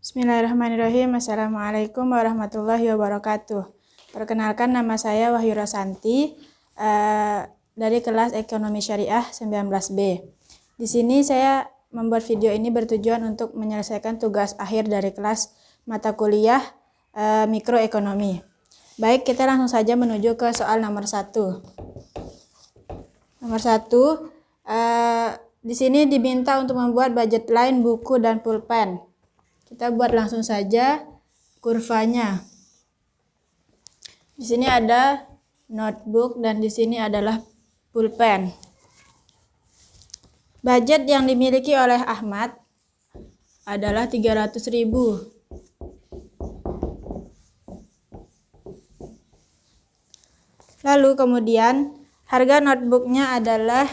Bismillahirrahmanirrahim. Assalamualaikum warahmatullahi wabarakatuh. Perkenalkan, nama saya Wahyu Rosanti dari kelas Ekonomi Syariah 19B. Di sini saya membuat video ini bertujuan untuk menyelesaikan tugas akhir dari kelas mata kuliah mikroekonomi. Baik, kita langsung saja menuju ke soal nomor 1. Nomor 1, di sini diminta untuk membuat budget line buku dan pulpen. Kita buat langsung saja kurvanya. Di sini ada notebook dan di sini adalah pulpen. Budget yang dimiliki oleh Ahmad adalah 300.000. Lalu kemudian harga notebooknya adalah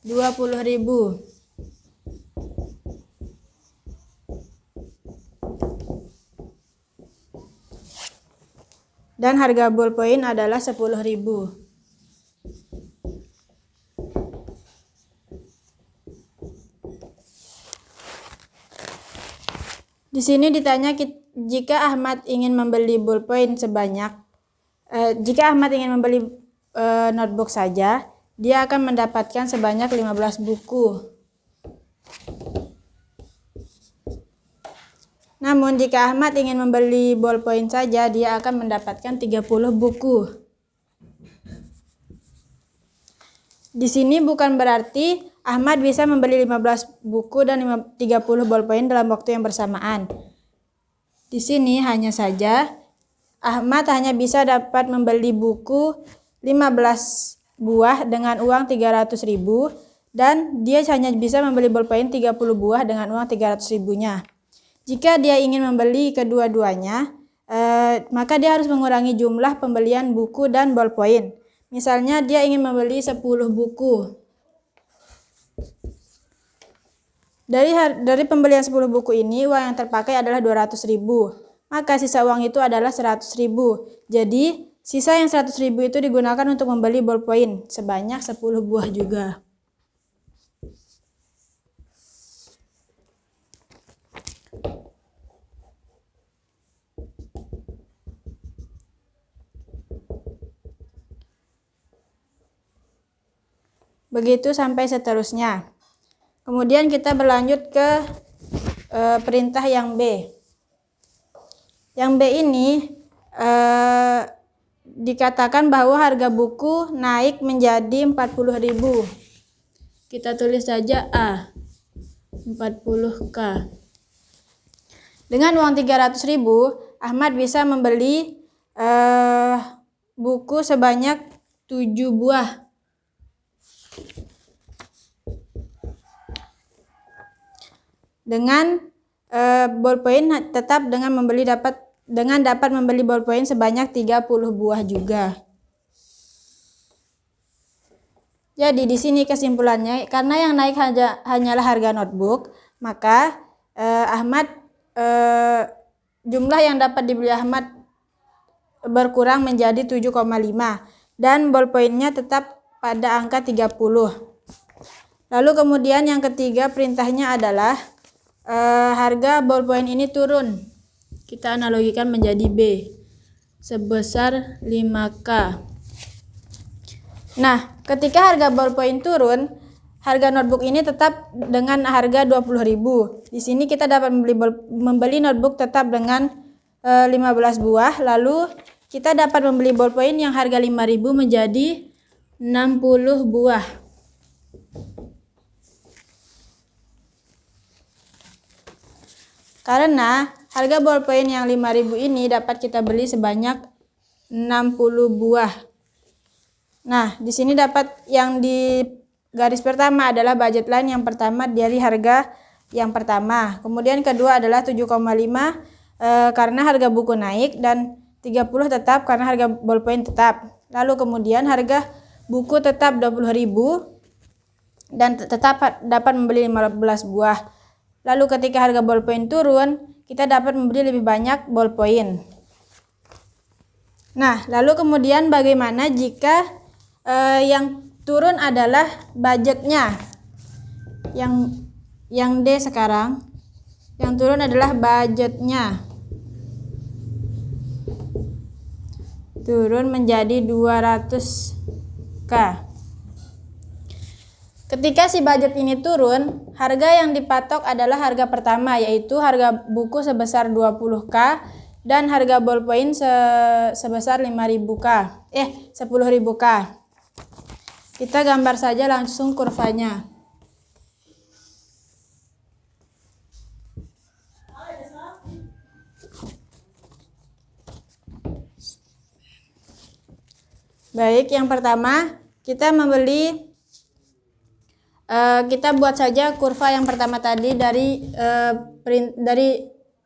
20.000. Dan harga ballpoint adalah 10.000. Di sini ditanya jika Ahmad ingin membeli ballpoint jika Ahmad ingin membeli notebook saja, dia akan mendapatkan sebanyak 15 buku. Namun jika Ahmad ingin membeli ballpoint saja, dia akan mendapatkan 30 buku. Di sini bukan berarti Ahmad bisa membeli 15 buku dan 30 ballpoint dalam waktu yang bersamaan. Di sini hanya saja Ahmad hanya bisa dapat membeli buku 15 buah dengan uang 300.000 dan dia hanya bisa membeli ballpoint 30 buah dengan uang 300.000-nya. Jika dia ingin membeli kedua-duanya, maka dia harus mengurangi jumlah pembelian buku dan ballpoint. Misalnya dia ingin membeli 10 buku. Dari pembelian 10 buku ini, uang yang terpakai adalah 200.000. Maka sisa uang itu adalah 100.000. Jadi, sisa yang 100.000 itu digunakan untuk membeli ballpoint sebanyak 10 buah juga. Begitu sampai seterusnya. Kemudian kita berlanjut ke perintah yang B. Yang B ini dikatakan bahwa harga buku naik menjadi 40.000. Kita tulis saja A, 40K. Dengan uang 300.000, Ahmad bisa membeli buku sebanyak 7 buah. Dengan ballpoint tetap dapat membeli ballpoint sebanyak 30 buah juga. Jadi di sini kesimpulannya, karena yang naik hanyalah harga notebook, maka jumlah yang dapat dibeli Ahmad berkurang menjadi 7,5 dan ballpointnya tetap pada angka 30. Lalu kemudian yang ketiga perintahnya adalah harga ballpoint ini turun. Kita analogikan menjadi B sebesar 5K. Nah, ketika harga ballpoint turun, harga notebook ini tetap dengan harga 20.000. Di sini kita dapat membeli notebook tetap dengan 15 buah. Lalu kita dapat membeli ballpoint yang harga 5.000 menjadi 60 buah. Karena harga ballpoint yang 5.000 ini dapat kita beli sebanyak 60 buah. Nah, di sini dapat yang di garis pertama adalah budget line yang pertama dari harga yang pertama. Kemudian kedua adalah 7,5 karena harga buku naik dan 30 tetap karena harga ballpoint tetap. Lalu kemudian harga buku tetap 20.000 dan tetap dapat membeli 15 buah. Lalu ketika harga ballpoint turun, kita dapat membeli lebih banyak ballpoint. Nah, lalu kemudian bagaimana jika yang turun adalah budgetnya? Yang D sekarang. Yang turun adalah budgetnya. Turun menjadi 200.000. Ketika si budget ini turun, harga yang dipatok adalah harga pertama, yaitu harga buku sebesar 20.000 dan harga ballpoint sebesar 10.000. Kita gambar saja langsung kurvanya. Baik, yang pertama kita kita buat saja kurva yang pertama tadi dari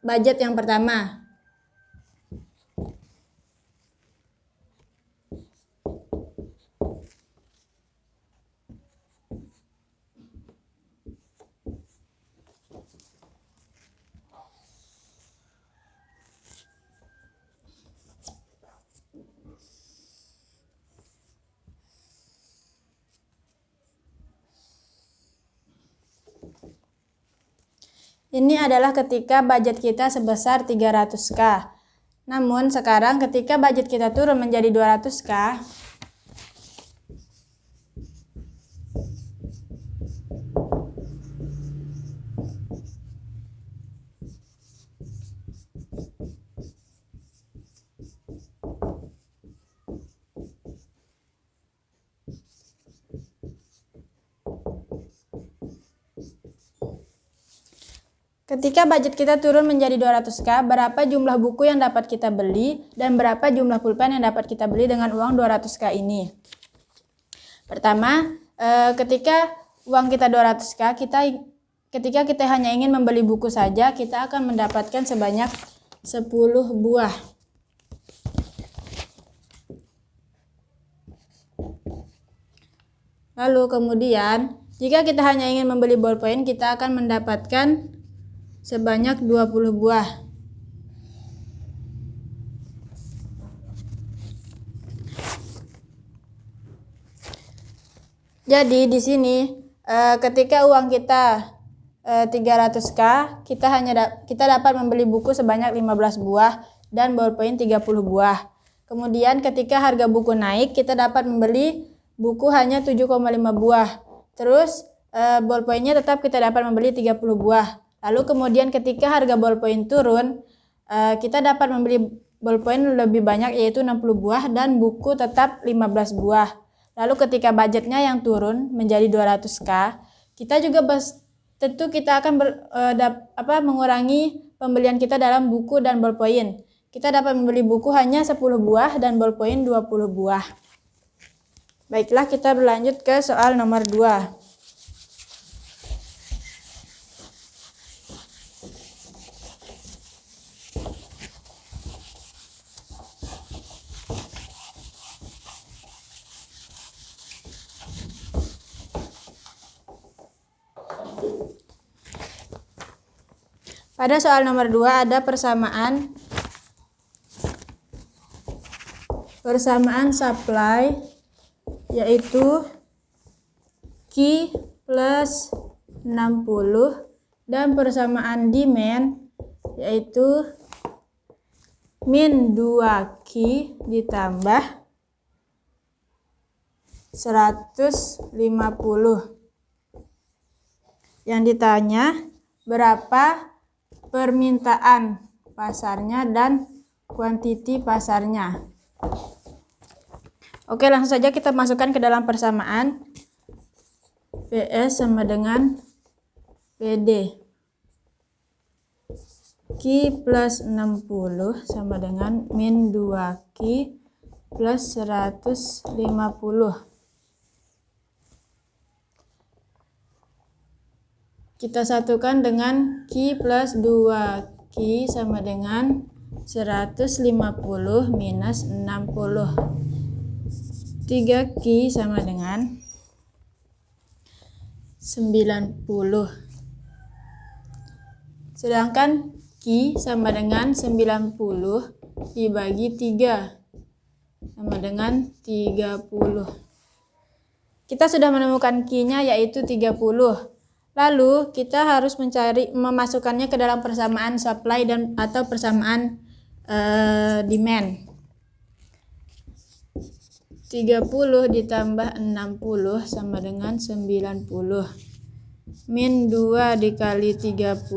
budget yang pertama. Ini adalah ketika budget kita sebesar 300.000. Namun sekarang ketika budget kita turun menjadi 200.000, ketika budget kita turun menjadi 200.000, berapa jumlah buku yang dapat kita beli dan berapa jumlah pulpen yang dapat kita beli dengan uang 200.000 ini? Pertama, ketika uang kita 200.000, ketika kita hanya ingin membeli buku saja, kita akan mendapatkan sebanyak 10 buah. Lalu kemudian, jika kita hanya ingin membeli ballpoint, kita akan mendapatkan sebanyak 20 buah. Jadi di sini ketika uang kita 300.000, kita dapat membeli buku sebanyak 15 buah dan ballpoint 30 buah. Kemudian ketika harga buku naik, kita dapat membeli buku hanya 7,5 buah. Terus ballpointnya tetap kita dapat membeli 30 buah. Lalu kemudian ketika harga ballpoint turun, kita dapat membeli ballpoint lebih banyak, yaitu 60 buah dan buku tetap 15 buah. Lalu ketika budgetnya yang turun menjadi 200.000, kita juga tentu kita akan mengurangi pembelian kita dalam buku dan ballpoint. Kita dapat membeli buku hanya 10 buah dan ballpoint 20 buah. Baiklah, kita berlanjut ke soal nomor 2. Pada soal nomor 2 ada persamaan supply, yaitu Q plus 60, dan persamaan demand, yaitu min 2Q ditambah 150. Yang ditanya berapa permintaan pasarnya dan kuantiti pasarnya. Oke, langsung saja kita masukkan ke dalam persamaan. PS sama dengan PD. Q plus 60 sama dengan min 2Q plus 150. Kita satukan dengan Q plus 2Q sama dengan 150 minus 60. 3Q sama dengan 90. Sedangkan Q sama dengan 90 dibagi 3 sama dengan 30. Kita sudah menemukan Q-nya, yaitu 30. Lalu kita harus memasukkannya ke dalam persamaan supply dan atau persamaan demand. 30 ditambah 60 sama dengan 90. Min 2 dikali 30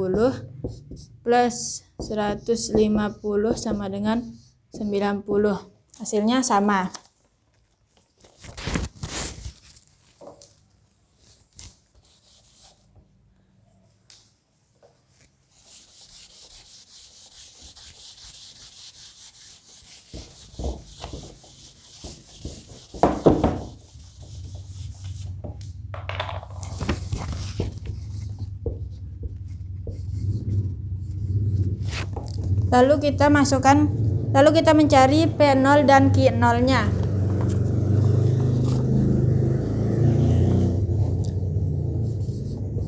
plus 150 sama dengan 90. Hasilnya sama. Lalu kita mencari P0 dan Q0-nya.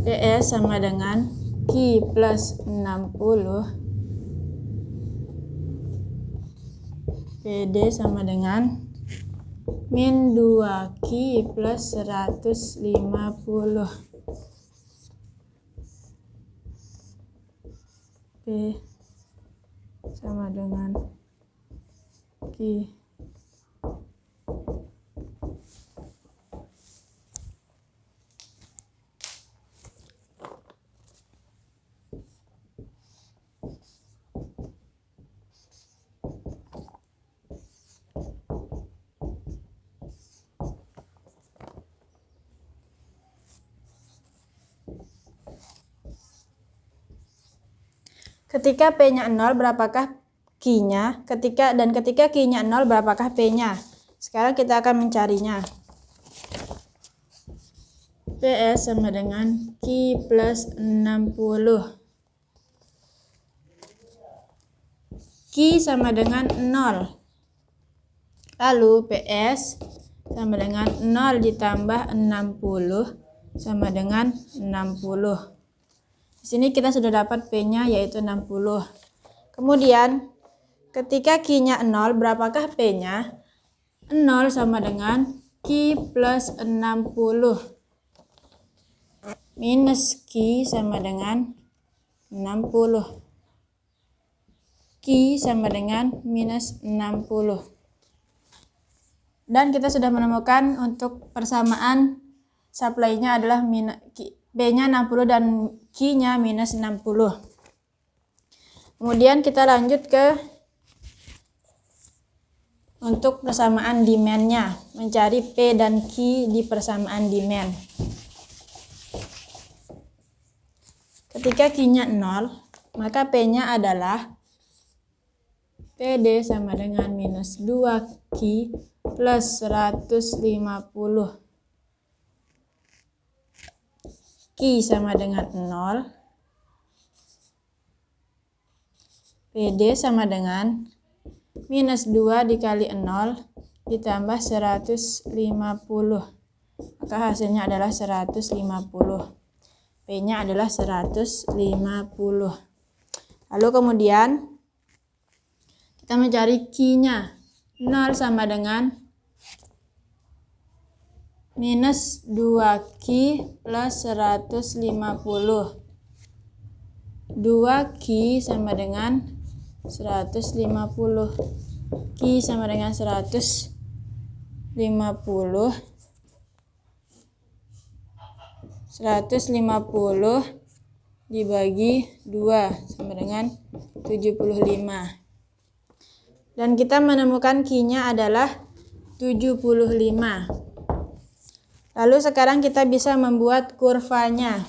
PS sama dengan Q plus 60. PD sama dengan min 2Q plus 150. P sama dengan Q. Ketika P-nya 0, berapakah Q-nya? Ketika Q-nya 0, berapakah P-nya? Sekarang kita akan mencarinya. PS sama dengan Q plus 60. Q sama dengan 0. Lalu PS sama dengan 0 ditambah 60 sama dengan 60. Di sini kita sudah dapat P-nya yaitu 60. Kemudian ketika Q-nya 0, berapakah P-nya? 0 sama dengan Q plus 60 minus Q sama dengan 60. Q sama dengan minus 60. Dan kita sudah menemukan untuk persamaan supply-nya adalah B-nya 60 dan Q-nya minus 60. Kemudian kita lanjut ke untuk persamaan demand-nya, mencari P dan Q di persamaan demand. Ketika Q-nya 0, maka P-nya adalah PD sama dengan minus 2Q plus 150. Q sama dengan 0. PD sama dengan minus 2 dikali 0 ditambah 150. Maka hasilnya adalah 150. P-nya adalah 150. Lalu kemudian kita mencari Q-nya. 0 sama dengan minus 2Q plus 150. 2Q sama dengan 150. Q sama dengan 150 dibagi 2 sama dengan 75. Dan kita menemukan Q-nya adalah 75. Lalu sekarang kita bisa membuat kurvanya.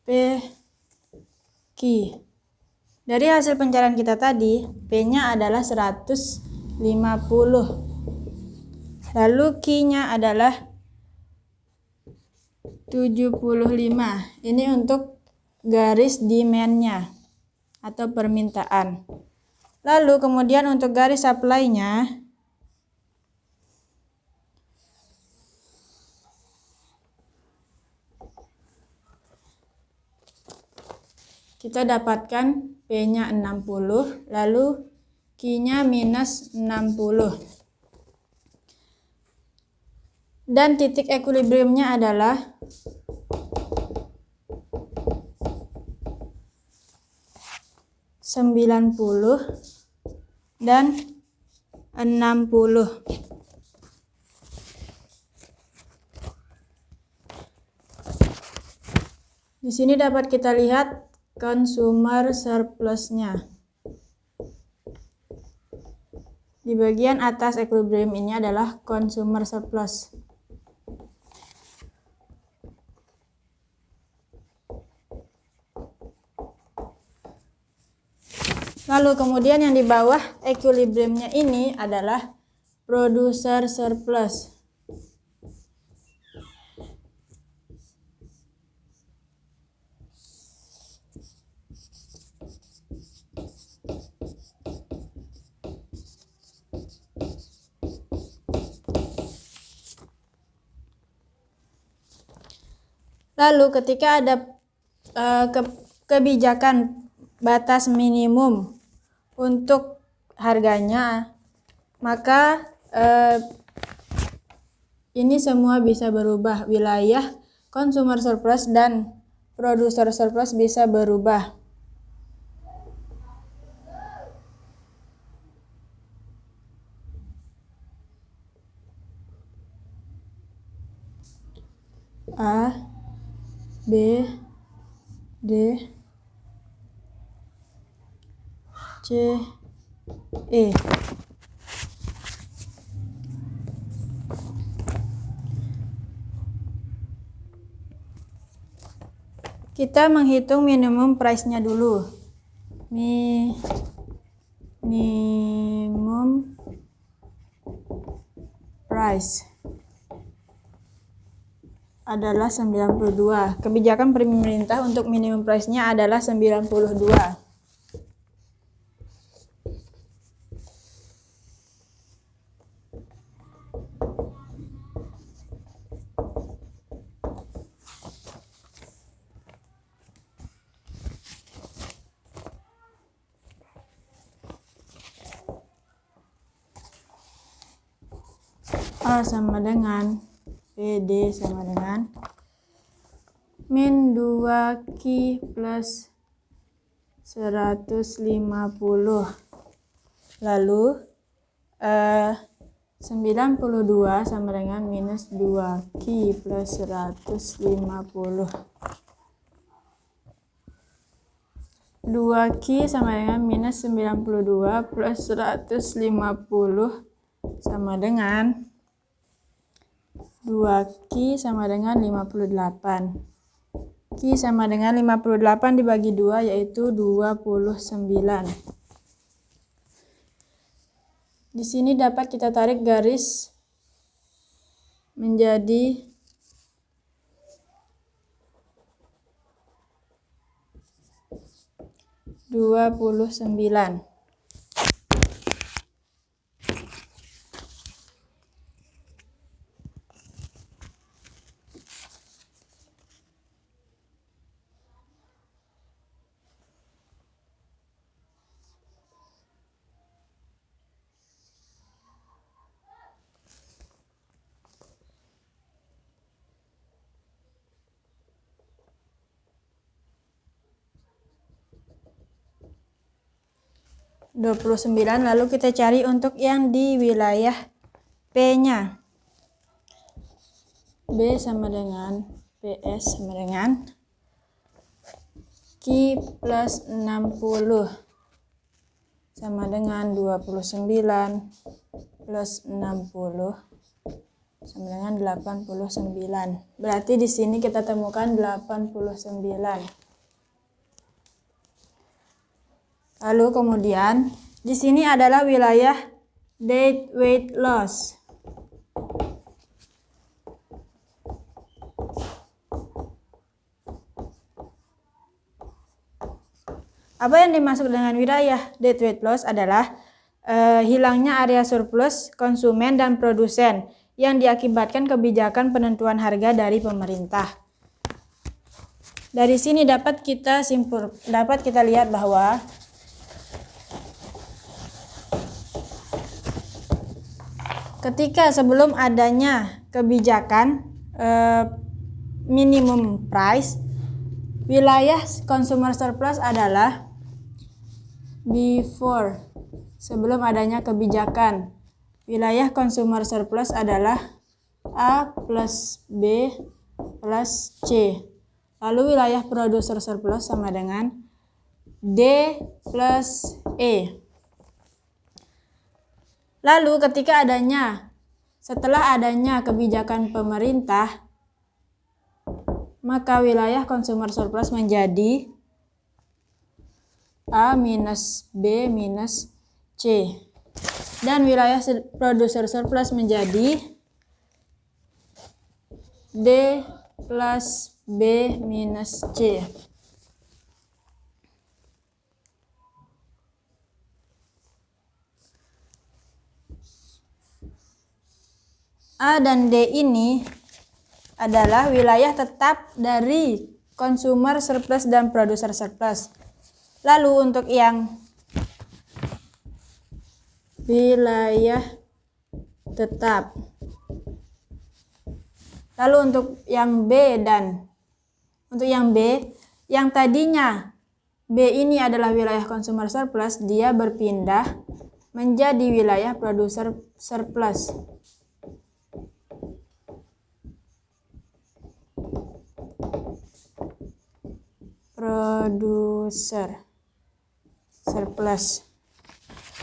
P, Q. Dari hasil pencarian kita tadi, P-nya adalah 150. Lalu Q-nya adalah 75. Ini untuk garis demand-nya atau permintaan. Lalu kemudian untuk garis supply-nya, kita dapatkan P-nya 60, lalu Q-nya minus 60. Dan titik equilibriumnya adalah 90 dan 60. Di sini dapat kita lihat consumer surplus-nya. Di bagian atas equilibrium ini adalah consumer surplus. Lalu kemudian yang di bawah equilibriumnya ini adalah producer surplus. Lalu ketika ada kebijakan batas minimum untuk harganya, maka ini semua bisa berubah. Wilayah consumer surplus dan producer surplus bisa berubah. A, B, D, C, E. Kita menghitung minimum price-nya dulu. Minimum price adalah 92. Kebijakan pemerintah untuk minimum price-nya adalah 92. A sama dengan PD sama dengan min 2Q plus 150. Lalu 92 sama dengan minus 2Q plus 150. 2Q sama dengan minus 92 plus 150 sama dengan 2Q sama dengan 58. Q sama dengan 58 dibagi 2 yaitu 29. Di sini dapat kita tarik garis menjadi 29. Lalu kita cari untuk yang di wilayah P-nya. B sama dengan PS sama dengan Q plus 60 sama dengan 29 plus 60 sama dengan 89. Berarti di sini kita temukan 89. Lalu kemudian di sini adalah wilayah dead weight loss. Apa yang dimaksud dengan wilayah deadweight loss adalah hilangnya area surplus konsumen dan produsen yang diakibatkan kebijakan penentuan harga dari pemerintah. Dari sini dapat kita lihat bahwa ketika sebelum adanya kebijakan minimum price, wilayah consumer surplus adalah sebelum adanya kebijakan. Wilayah consumer surplus adalah A plus B plus C. Lalu wilayah producer surplus sama dengan D plus E. Lalu setelah adanya kebijakan pemerintah, maka wilayah consumer surplus menjadi A minus B minus C. Dan wilayah producer surplus menjadi D plus B minus C. A dan D ini adalah wilayah tetap dari consumer surplus dan producer surplus. Lalu untuk yang wilayah tetap. Lalu untuk yang B yang tadinya B ini adalah wilayah consumer surplus, dia berpindah menjadi wilayah producer surplus. Producer surplus.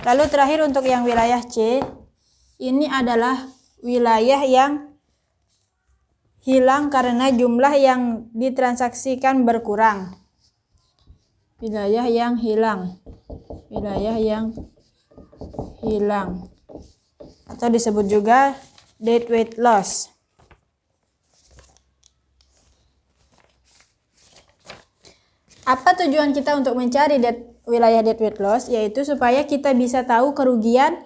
Lalu terakhir untuk yang wilayah C, ini adalah wilayah yang hilang karena jumlah yang ditransaksikan berkurang. Wilayah yang hilang. Atau disebut juga deadweight loss. Apa tujuan kita untuk mencari wilayah deadweight loss? Yaitu supaya kita bisa tahu kerugian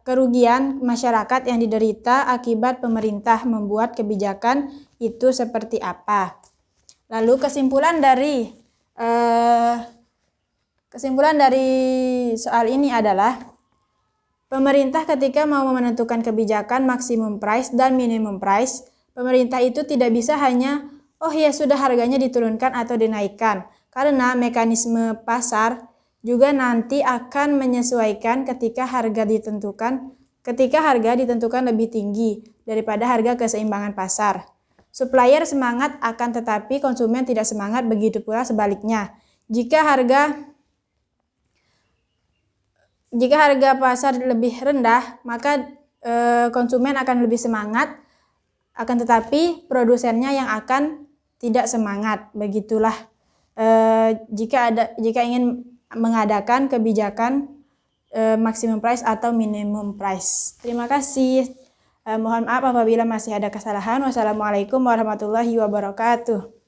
kerugian masyarakat yang diderita akibat pemerintah membuat kebijakan itu seperti apa. Lalu kesimpulan dari soal ini adalah pemerintah ketika mau menentukan kebijakan maksimum price dan minimum price, pemerintah itu tidak bisa hanya sudah harganya diturunkan atau dinaikkan, karena mekanisme pasar juga nanti akan menyesuaikan ketika harga ditentukan lebih tinggi daripada harga keseimbangan pasar. Supplier semangat akan tetapi konsumen tidak semangat, begitu pula sebaliknya. Jika harga pasar lebih rendah, maka konsumen akan lebih semangat, akan tetapi produsennya yang akan tidak semangat. Begitulah jika ingin mengadakan kebijakan maximum price atau minimum price. Terima kasih. Mohon maaf apabila masih ada kesalahan. Wassalamualaikum warahmatullahi wabarakatuh.